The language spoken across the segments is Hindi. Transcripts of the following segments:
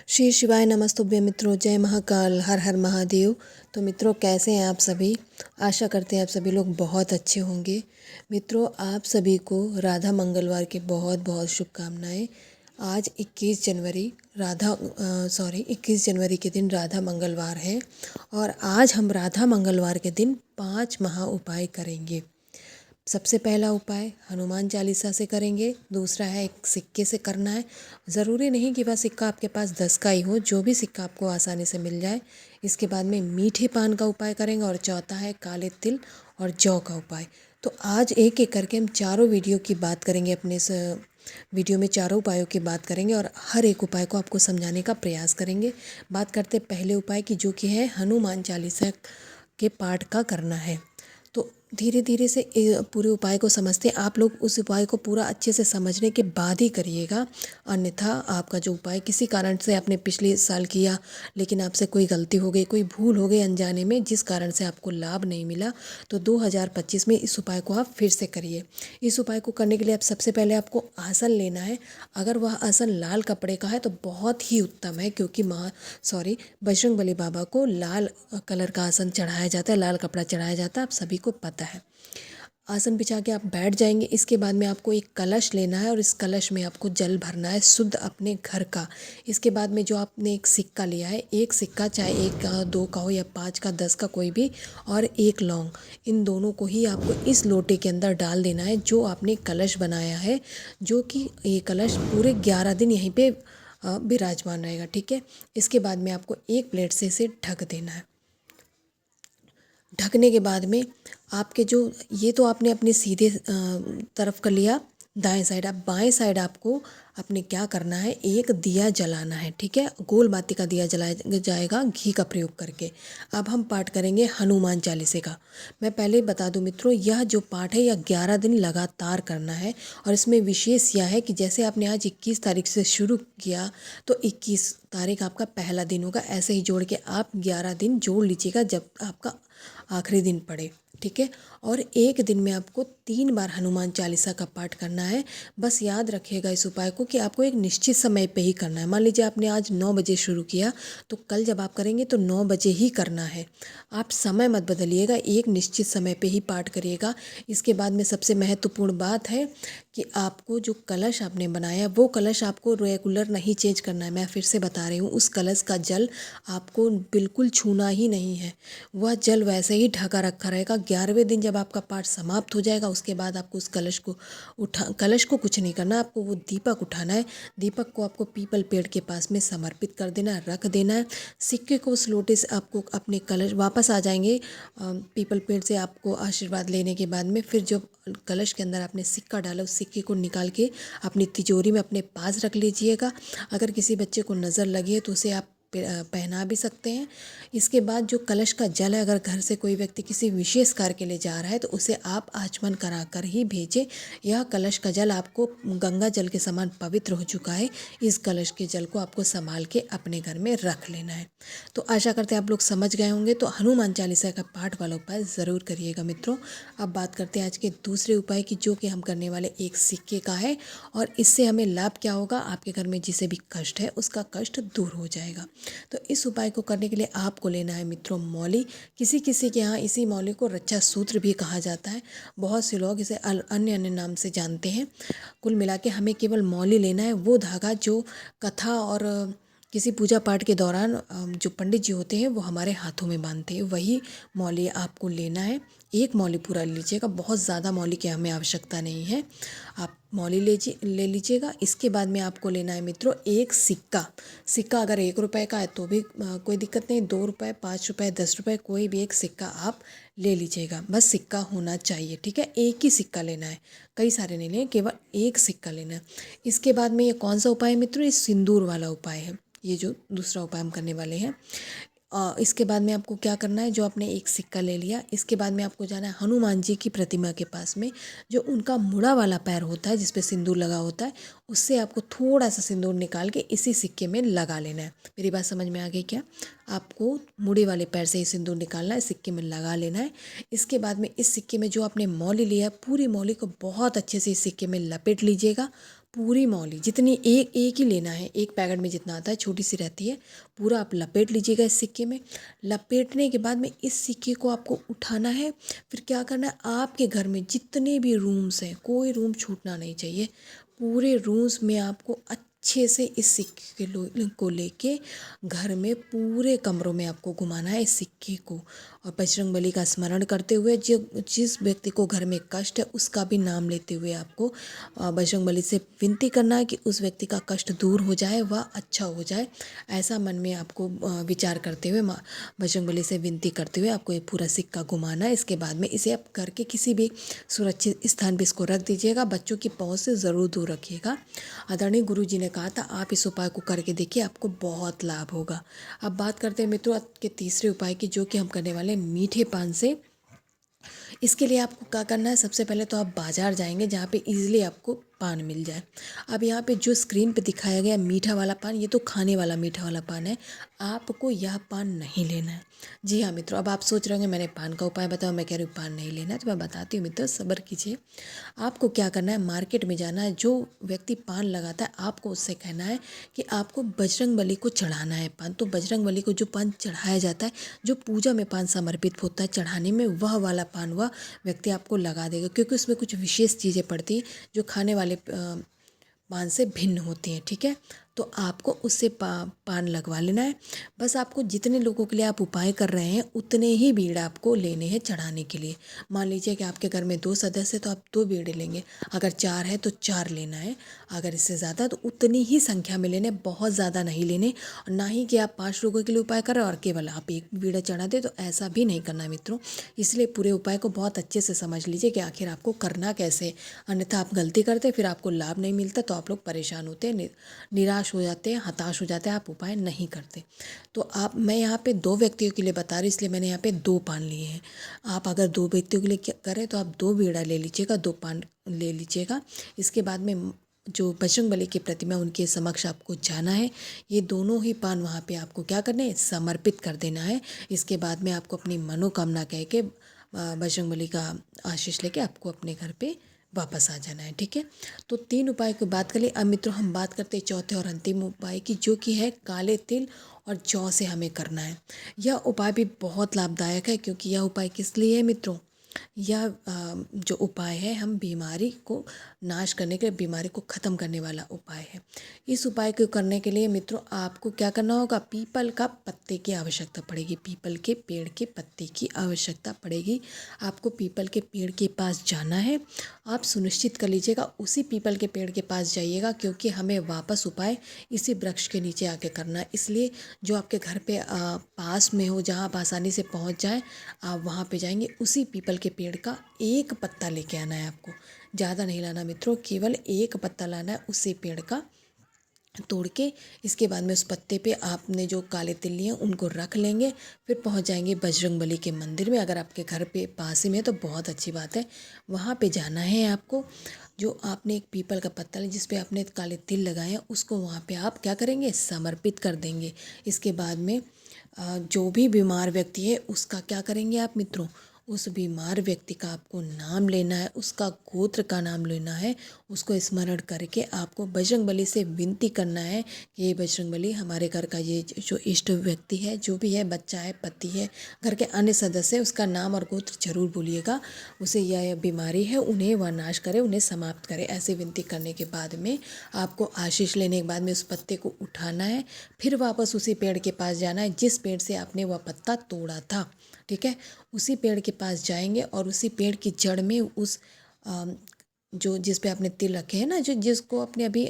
श्री शिवाय नमस्तुभ्य मित्रों, जय महाकाल, हर हर महादेव। तो मित्रों, कैसे हैं आप सभी? आशा करते हैं आप सभी लोग बहुत अच्छे होंगे। मित्रों, आप सभी को राधा मंगलवार की बहुत बहुत शुभकामनाएं। आज 21 जनवरी 21 जनवरी के दिन राधा मंगलवार है और आज हम राधा मंगलवार के दिन 5 महा उपाय करेंगे। सबसे पहला उपाय हनुमान चालीसा से करेंगे। दूसरा है एक सिक्के से करना है। ज़रूरी नहीं कि वह सिक्का आपके पास 10 का ही हो, जो भी सिक्का आपको आसानी से मिल जाए। इसके बाद में मीठे पान का उपाय करेंगे और चौथा है काले तिल और जौ का उपाय। तो आज एक एक करके हम चारों वीडियो की बात करेंगे। अपने इस वीडियो में चारों उपायों की बात करेंगे और हर एक उपाय को आपको समझाने का प्रयास करेंगे। बात करते पहले उपाय की, जो कि है हनुमान चालीसा के पाठ का करना है। तो धीरे धीरे से पूरे उपाय को समझते हैं। आप लोग उस उपाय को पूरा अच्छे से समझने के बाद ही करिएगा, अन्यथा आपका जो उपाय किसी कारण से आपने पिछले साल किया लेकिन आपसे कोई गलती हो गई, कोई भूल हो गई अनजाने में, जिस कारण से आपको लाभ नहीं मिला, तो 2025 में इस उपाय को आप फिर से करिए। इस उपाय को करने के लिए आप सबसे पहले आपको आसन लेना है। अगर वह आसन लाल कपड़े का है तो बहुत ही उत्तम है, क्योंकि बजरंगबली बाबा को लाल कलर का आसन चढ़ाया जाता है, लाल कपड़ा चढ़ाया जाता है, आप सभी को पता है। आसन बिछा के आप बैठ जाएंगे। इसके बाद में आपको एक कलश लेना है और इस कलश में आपको जल भरना है, शुद्ध अपने घर का। इसके बाद में जो आपने एक सिक्का लिया है, एक सिक्का चाहे 1 का 2 का हो या 5 का 10 का कोई भी, और एक लौंग, इन दोनों को ही आपको इस लोटे के अंदर डाल देना है जो आपने कलश बनाया है, जो कि ये कलश पूरे 11 दिन यहीं पे विराजमान रहेगा। ठीक है। इसके बाद में आपको एक प्लेट से इसे ढक देना है। ढकने के बाद में आपके जो ये तो आपने अपने सीधे तरफ कर लिया, दाएं साइड। आप बाएं साइड आपको अपने क्या करना है, एक दिया जलाना है। ठीक है। गोल बाती का दिया जलाया जाएगा घी का प्रयोग करके। अब हम पाठ करेंगे हनुमान चालीसे का। मैं पहले बता दूं मित्रों, यह जो पाठ है यह 11 दिन लगातार करना है और इसमें विशेष यह है कि जैसे आपने आज 21 तारीख से शुरू किया तो 21 तारीख आपका पहला दिन होगा। ऐसे ही जोड़ के आप 11 दिन जोड़ लीजिएगा जब आपका आखिरी दिन पड़े। ठीक है। और एक दिन में आपको 3 बार हनुमान चालीसा का पाठ करना है। बस याद रखिएगा इस उपाय को कि आपको एक निश्चित समय पे ही करना है। मान लीजिए आपने आज 9 बजे शुरू किया तो कल जब आप करेंगे तो 9 बजे ही करना है। आप समय मत बदलिएगा, एक निश्चित समय पे ही पाठ करिएगा। इसके बाद में सबसे महत्वपूर्ण बात है कि आपको जो कलश आपने बनाया वो कलश आपको रेगुलर नहीं चेंज करना है। मैं फिर से बता रही हूँ, उस कलश का जल आपको बिल्कुल छूना ही नहीं है। वह जल वैसे ही ढका रखा रहेगा। 11वें दिन जब आपका पाठ समाप्त हो जाएगा उसके बाद आपको उस कलश को कुछ नहीं करना, आपको वो दीपक उठाना है। दीपक को आपको पीपल पेड़ के पास में समर्पित कर देना है, रख देना है। सिक्के को उस लोटे से आपको अपने कलश वापस आ जाएंगे पीपल पेड़ से आपको आशीर्वाद लेने के बाद में। फिर जो कलश के अंदर आपने सिक्का डाला उस सिक्के को निकाल के अपनी तिजोरी में अपने पास रख लीजिएगा। अगर किसी बच्चे को नज़र लगी है तो उसे आप पहना भी सकते हैं। इसके बाद जो कलश का जल है, अगर घर से कोई व्यक्ति किसी विशेष कार्य के लिए जा रहा है तो उसे आप आचमन करा कर ही भेजें। यह कलश का जल आपको गंगा जल के समान पवित्र हो चुका है। इस कलश के जल को आपको संभाल के अपने घर में रख लेना है। तो आशा करते हैं आप लोग समझ गए होंगे। तो हनुमान चालीसा का पाठ वाला उपाय ज़रूर करिएगा मित्रों। अब बात करते हैं आज के दूसरे उपाय की, जो कि हम करने वाले एक सिक्के का है। और इससे हमें लाभ क्या होगा, आपके घर में जिसे भी कष्ट है उसका कष्ट दूर हो जाएगा। तो इस उपाय को करने के लिए आपको लेना है मित्रों मौली। किसी किसी के यहाँ इसी मौली को रक्षा सूत्र भी कहा जाता है। बहुत से लोग इसे अन्य अन्य नाम से जानते हैं। कुल मिला के हमें केवल मौली लेना है, वो धागा जो कथा और किसी पूजा पाठ के दौरान जो पंडित जी होते हैं वो हमारे हाथों में बांधते हैं, वही मौली आपको लेना है। एक मौली पूरा लीजिएगा, बहुत ज़्यादा मौली की हमें आवश्यकता नहीं है। आप मौली ले लीजिएगा। इसके बाद में आपको लेना है मित्रों एक सिक्का। सिक्का अगर 1 रुपए का है तो भी कोई दिक्कत नहीं, 2 रुपये, 5 रुपये, 10 रुपये, कोई भी एक सिक्का आप ले लीजिएगा। बस सिक्का होना चाहिए। ठीक है। एक ही सिक्का लेना है, कई सारे नहीं लें, केवल एक सिक्का लेना है। इसके बाद में ये कौन सा उपाय है मित्रों, ये सिंदूर वाला उपाय है। ये जो दूसरा उपाय हम करने वाले हैं। इसके बाद में आपको क्या करना है, जो आपने एक सिक्का ले लिया, इसके बाद में आपको जाना है हनुमान जी की प्रतिमा के पास में। जो उनका मुड़ा वाला पैर होता है जिस पे सिंदूर लगा होता है, उससे आपको थोड़ा सा सिंदूर निकाल के इसी सिक्के में लगा लेना है। मेरी बात समझ में आ गई क्या? आपको मुड़े वाले पैर से ही सिंदूर निकालना है, सिक्के में लगा लेना है। इसके बाद में इस सिक्के में जो आपने मौली लिया है, पूरी मौली को बहुत अच्छे से इस सिक्के में लपेट लीजिएगा। पूरी मौली जितनी एक एक ही लेना है, एक पैकेट में जितना आता है छोटी सी रहती है, पूरा आप लपेट लीजिएगा इस सिक्के में। लपेटने के बाद में इस सिक्के को आपको उठाना है। फिर क्या करना है, आपके घर में जितने भी रूम्स हैं कोई रूम छूटना नहीं चाहिए, पूरे रूम्स में आपको अच्छे से इस सिक्के को लेके घर में पूरे कमरों में आपको घुमाना है इस सिक्के को। और बजरंगबली का स्मरण करते हुए जिस व्यक्ति को घर में कष्ट है उसका भी नाम लेते हुए आपको बजरंगबली से विनती करना है कि उस व्यक्ति का कष्ट दूर हो जाए, वह अच्छा हो जाए। ऐसा मन में आपको विचार करते हुए बजरंगबली से विनती करते हुए आपको ये पूरा सिक्का घुमाना है। इसके बाद में इसे आप घर के किसी भी सुरक्षित स्थान पर इसको रख दीजिएगा, बच्चों की पहुँच से ज़रूर दूर रखिएगा। आदरणीय गुरु जी ने कहा था आप इस उपाय को करके देखिए, आपको बहुत लाभ होगा। अब बात करते हैं मित्रों के तीसरे उपाय की, जो कि हम करने वाले हैं मीठे पान से। इसके लिए आपको क्या करना है, सबसे पहले तो आप बाज़ार जाएंगे जहाँ पे इजीली आपको पान मिल जाए। अब यहाँ पे जो स्क्रीन पे दिखाया गया मीठा वाला पान, ये तो खाने वाला मीठा वाला पान है, आपको यह पान नहीं लेना है। जी हाँ मित्रों, अब आप सोच रहे होंगे मैंने पान का उपाय बताया, मैं कह रही हूँ पान नहीं लेना है, तो मैं बताती हूँ मित्रों, सब्र कीजिए। आपको क्या करना है, मार्केट में जाना है, जो व्यक्ति पान लगाता है आपको उससे कहना है कि आपको बजरंगबली को चढ़ाना है पान। तो बजरंगबली को जो पान चढ़ाया जाता है, जो पूजा में पान समर्पित होता है चढ़ाने में, वह वाला पान वह व्यक्ति आपको लगा देगा, क्योंकि उसमें कुछ विशेष चीज़ें पड़ती हैं जो खाने वाले पान से भिन्न होती हैं। ठीक है, तो आपको उससे पान लगवा लेना है। बस आपको जितने लोगों के लिए आप उपाय कर रहे हैं उतने ही बीड़ आपको लेने हैं चढ़ाने के लिए। मान लीजिए कि आपके घर में 2 सदस्य हैं तो आप 2 बीड़े लेंगे, अगर 4 है तो 4 लेना है, अगर इससे ज़्यादा तो उतनी ही संख्या में लेने, बहुत ज़्यादा नहीं लेने। और ना ही कि आप 5 लोगों के लिए उपाय कर रहे हैं और केवल आप एक बीड़ा चढ़ा दें, तो ऐसा भी नहीं करना मित्रों। इसलिए पूरे उपाय को बहुत अच्छे से समझ लीजिए कि आखिर आपको करना कैसे, अन्यथा आप गलती करते फिर आपको लाभ नहीं मिलता तो आप लोग परेशान होते हैं, निराश हो जाते हैं, हताश हो जाते हैं, आप उपाय नहीं करते। तो मैं यहाँ पे 2 व्यक्तियों के लिए बता रही, इसलिए मैंने यहाँ पे 2 पान लिए हैं। आप अगर 2 व्यक्तियों के लिए क्या करें तो आप 2 बीड़ा ले लीजिएगा, 2 पान ले लीजिएगा। इसके बाद में जो बजरंगबली की प्रतिमा उनके समक्ष आपको जाना है, ये दोनों ही पान वहाँ पे आपको क्या करना है, समर्पित कर देना है। इसके बाद में आपको अपनी मनोकामना कह के बजरंगबली का आशीष लेके आपको अपने घर पे वापस आ जाना है। ठीक है, तो 3 उपाय की बात कर ली। अब मित्रों हम बात करते हैं चौथे और अंतिम उपाय की, जो कि है काले तिल और जौ से हमें करना है। यह उपाय भी बहुत लाभदायक है, क्योंकि यह उपाय किस लिए है मित्रों, यह जो उपाय है हम बीमारी को नाश करने के लिए, बीमारी को ख़त्म करने वाला उपाय है। इस उपाय को करने के लिए मित्रों आपको क्या करना होगा, पीपल का पत्ते की आवश्यकता पड़ेगी, पीपल के पेड़ के पत्ते की आवश्यकता पड़ेगी। आपको पीपल के पेड़ के पास जाना है। आप सुनिश्चित कर लीजिएगा उसी पीपल के पेड़ के पास जाइएगा, क्योंकि हमें वापस उपाय इसी वृक्ष के नीचे आके करना है। इसलिए जो आपके घर पे पास में हो, जहाँ आप आसानी से पहुँच जाए, आप वहाँ पे जाएंगे, उसी पीपल के पेड़ का एक पत्ता लेके आना है आपको, ज़्यादा नहीं लाना मित्रों, केवल एक पत्ता लाना है उसी पेड़ का तोड़ के। इसके बाद में उस पत्ते पे आपने जो काले तिल लिए उनको रख लेंगे, फिर पहुंच जाएंगे बजरंगबली के मंदिर में। अगर आपके घर पे पास ही में है तो बहुत अच्छी बात है, वहाँ पे जाना है आपको। जो आपने एक पीपल का पत्ता लिया जिस पे आपने काले तिल लगाए हैं, उसको वहाँ पे आप क्या करेंगे, समर्पित कर देंगे। इसके बाद में जो भी बीमार व्यक्ति है उसका क्या करेंगे आप मित्रों, उस बीमार व्यक्ति का आपको नाम लेना है, उसका गोत्र का नाम लेना है, उसको स्मरण करके आपको बजरंगबली से विनती करना है कि ये बजरंगबली, हमारे घर का ये जो इष्ट व्यक्ति है, जो भी है, बच्चा है, पति है, घर के अन्य सदस्य, उसका नाम और गोत्र जरूर बोलिएगा, उसे यह बीमारी है उन्हें वह नाश करे, उन्हें समाप्त करे। ऐसे विनती करने के बाद में आपको आशीष लेने के बाद में उस पत्ते को उठाना है, फिर वापस उसी पेड़ के पास जाना है जिस पेड़ से आपने वह पत्ता तोड़ा था। ठीक है, उसी पेड़ के पास जाएंगे और उसी पेड़ की जड़ में उस जो जिस पे आपने तिल रखे हैं ना, जो जिसको आपने अभी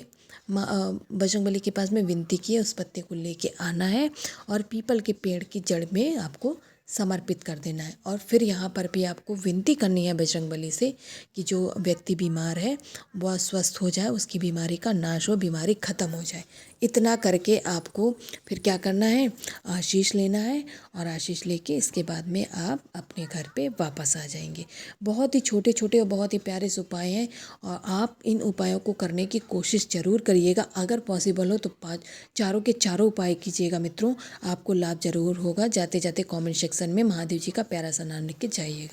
बजरंगबली के पास में विनती की है, उस पत्ते को लेके आना है और पीपल के पेड़ की जड़ में आपको समर्पित कर देना है। और फिर यहाँ पर भी आपको विनती करनी है बजरंगबली से कि जो व्यक्ति बीमार है वह स्वस्थ हो जाए, उसकी बीमारी का नाश हो, बीमारी ख़त्म हो जाए। इतना करके आपको फिर क्या करना है, आशीष लेना है, और आशीष लेके इसके बाद में आप अपने घर पे वापस आ जाएंगे। बहुत ही छोटे छोटे और बहुत ही प्यारे से उपाय हैं, और आप इन उपायों को करने की कोशिश ज़रूर करिएगा। अगर पॉसिबल हो तो चारों के चारों उपाय कीजिएगा मित्रों, आपको लाभ ज़रूर होगा। जाते जाते कमेंट सेक्शन में महादेव जी का प्यारा सा नाम लिख के जाइएगा।